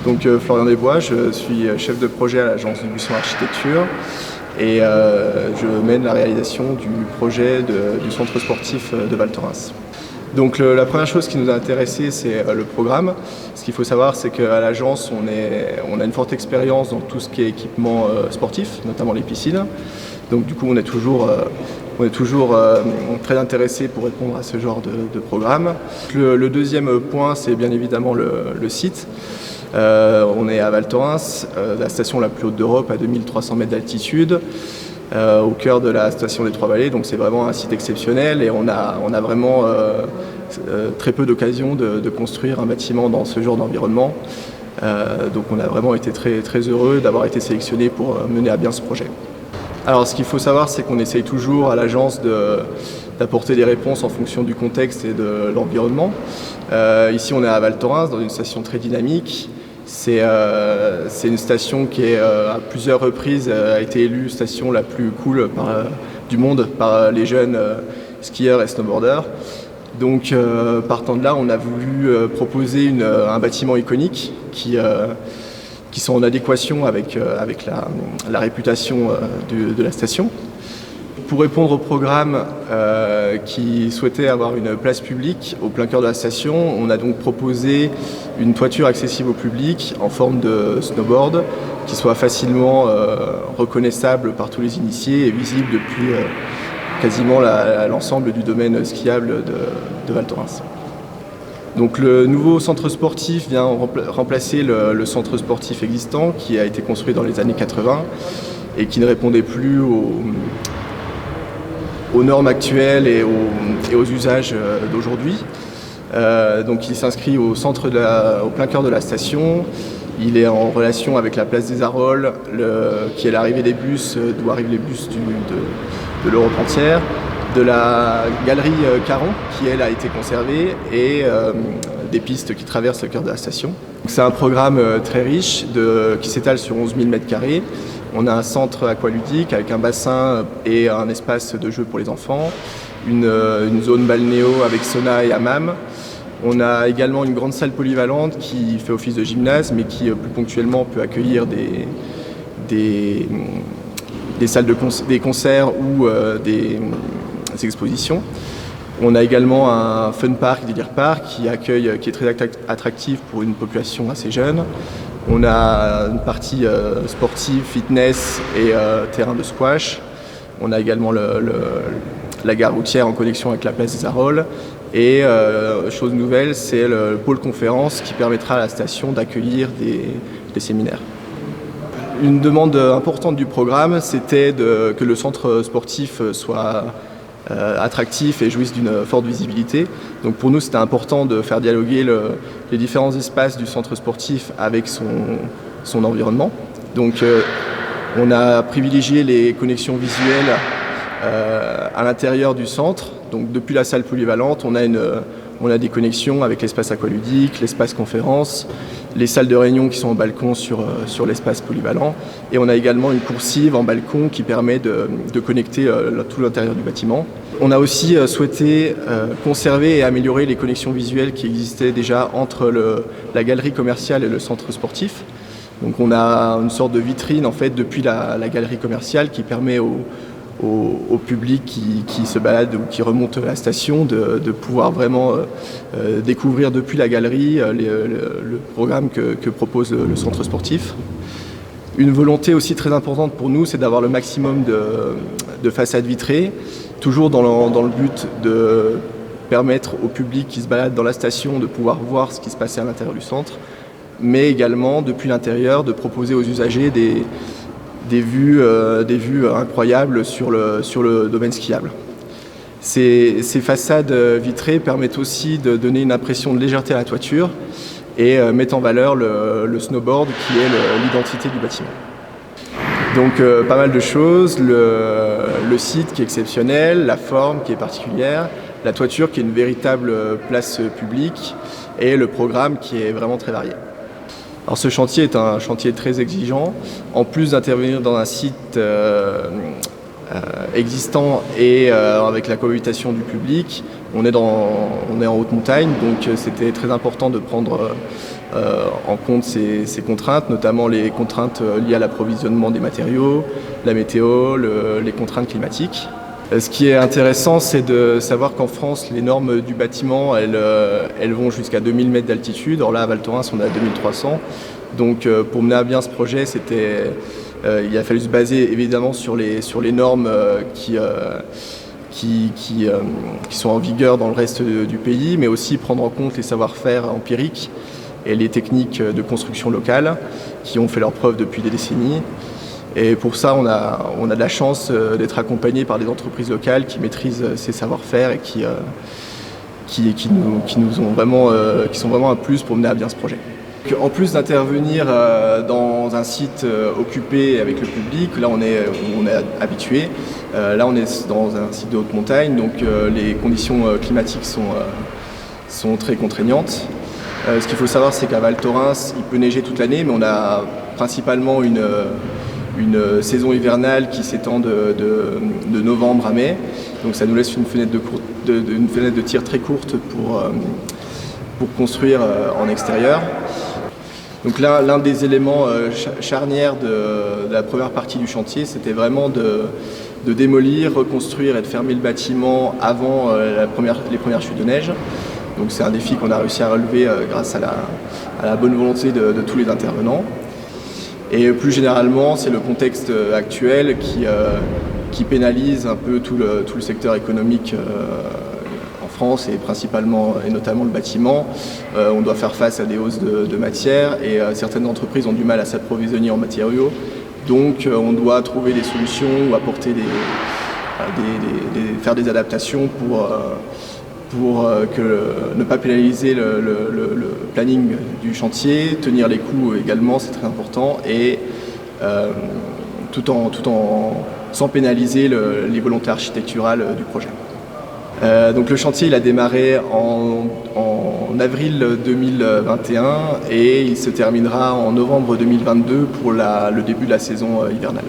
Donc Florian Desbois, je suis chef de projet à l'agence Buisson Architecture et je mène la réalisation du projet du centre sportif de Val Thorens. Donc la première chose qui nous a intéressé, c'est le programme. Ce qu'il faut savoir, c'est qu'à l'agence, on a une forte expérience dans tout ce qui est équipement sportif, notamment les piscines. Donc du coup, on est toujours très intéressé pour répondre à ce genre de programme. Le deuxième point, c'est bien évidemment le site. On est à Val Thorens, la station la plus haute d'Europe à 2300 mètres d'altitude, au cœur de la station des Trois-Vallées. Donc c'est vraiment un site exceptionnel et on a vraiment très peu d'occasions de construire un bâtiment dans ce genre d'environnement. Donc on a vraiment été très, très heureux d'avoir été sélectionné pour mener à bien ce projet. Alors ce qu'il faut savoir, c'est qu'on essaye toujours à l'agence d'apporter des réponses en fonction du contexte et de l'environnement. Ici on est à Val Thorens, dans une station très dynamique. C'est une station qui à plusieurs reprises a été élue station la plus cool du monde par les jeunes skieurs et snowboarders. Donc partant de là, on a voulu proposer un bâtiment iconique qui sont en adéquation avec la réputation de la station. Pour répondre au programme qui souhaitait avoir une place publique au plein cœur de la station, on a donc proposé une toiture accessible au public en forme de snowboard qui soit facilement reconnaissable par tous les initiés et visible depuis quasiment l'ensemble du domaine skiable de Val Thorens. Donc le nouveau centre sportif vient remplacer le centre sportif existant qui a été construit dans les années 80 et qui ne répondait plus aux normes actuelles et aux usages d'aujourd'hui. Donc il s'inscrit au plein cœur de la station. Il est en relation avec la place des Arolles, qui est l'arrivée des bus, d'où arrivent les bus de l'Europe entière, de la galerie Caron, qui elle a été conservée, et des pistes qui traversent le cœur de la station. C'est un programme très riche qui s'étale sur 11 000 m². On a un centre aqualudique avec un bassin et un espace de jeu pour les enfants, une zone balnéo avec sauna et hammam. On a également une grande salle polyvalente qui fait office de gymnase, mais qui plus ponctuellement peut accueillir des concerts ou des expositions. On a également un fun park, délire park, qui est très attractif pour une population assez jeune. On a une partie sportive, fitness et terrain de squash. On a également la gare routière en connexion avec la place des Arolles. Et chose nouvelle, c'est le pôle conférence qui permettra à la station d'accueillir des séminaires. Une demande importante du programme, c'était que le centre sportif soit attractif et jouisse d'une forte visibilité. Donc pour nous, c'était important de faire dialoguer les différents espaces du centre sportif avec son environnement. Donc on a privilégié les connexions visuelles à l'intérieur du centre. Donc depuis la salle polyvalente, on a des connexions avec l'espace aqualudique, l'espace conférence, les salles de réunion qui sont en balcon sur l'espace polyvalent. Et on a également une coursive en balcon qui permet de connecter tout l'intérieur du bâtiment. On a aussi souhaité conserver et améliorer les connexions visuelles qui existaient déjà entre la galerie commerciale et le centre sportif. Donc on a une sorte de vitrine en fait depuis la galerie commerciale qui permet au public qui se balade ou qui remonte à la station de pouvoir vraiment découvrir depuis la galerie le programme que propose le centre sportif. Une volonté aussi très importante pour nous, c'est d'avoir le maximum de façades vitrées, toujours dans le but de permettre au public qui se balade dans la station de pouvoir voir ce qui se passait à l'intérieur du centre, mais également depuis l'intérieur de proposer aux usagers des vues incroyables sur le domaine skiable. Ces façades vitrées permettent aussi de donner une impression de légèreté à la toiture et mettent en valeur le snowboard qui est l'identité du bâtiment. Donc pas mal de choses, le site qui est exceptionnel, la forme qui est particulière, la toiture qui est une véritable place publique et le programme qui est vraiment très varié. Alors ce chantier est un chantier très exigeant. En plus d'intervenir dans un site existant et avec la cohabitation du public, on est en haute montagne, donc c'était très important de prendre en compte ces contraintes, notamment les contraintes liées à l'approvisionnement des matériaux, la météo, les contraintes climatiques. Ce qui est intéressant, c'est de savoir qu'en France, les normes du bâtiment, elles vont jusqu'à 2000 mètres d'altitude. Or là, à Val Thorens, on est à 2300. Donc pour mener à bien ce projet, il a fallu se baser évidemment sur les normes qui sont en vigueur dans le reste du pays, mais aussi prendre en compte les savoir-faire empiriques et les techniques de construction locale qui ont fait leurs preuves depuis des décennies. Et pour ça, on a de la chance d'être accompagné par des entreprises locales qui maîtrisent ces savoir-faire et qui sont vraiment un plus pour mener à bien ce projet. En plus d'intervenir dans un site occupé avec le public, là on est habitué. Là on est dans un site de haute montagne, donc les conditions climatiques sont très contraignantes. Ce qu'il faut savoir, c'est qu'à Val Thorens, il peut neiger toute l'année, mais on a principalement une saison hivernale qui s'étend de novembre à mai. Donc ça nous laisse une fenêtre de tir très courte pour construire en extérieur. Donc là, l'un des éléments charnières de la première partie du chantier, c'était vraiment de démolir, reconstruire et de fermer le bâtiment avant les premières chutes de neige. Donc c'est un défi qu'on a réussi à relever grâce à la bonne volonté de tous les intervenants. Et plus généralement, c'est le contexte actuel qui pénalise un peu tout le secteur économique en France et notamment le bâtiment. On doit faire face à des hausses de matières et certaines entreprises ont du mal à s'approvisionner en matériaux. Donc on doit trouver des solutions ou apporter faire des adaptations pour ne pas pénaliser le planning du chantier, tenir les coûts également, c'est très important, et sans pénaliser les volontés architecturales du projet. Donc le chantier il a démarré en avril 2021 et il se terminera en novembre 2022 pour le début de la saison hivernale.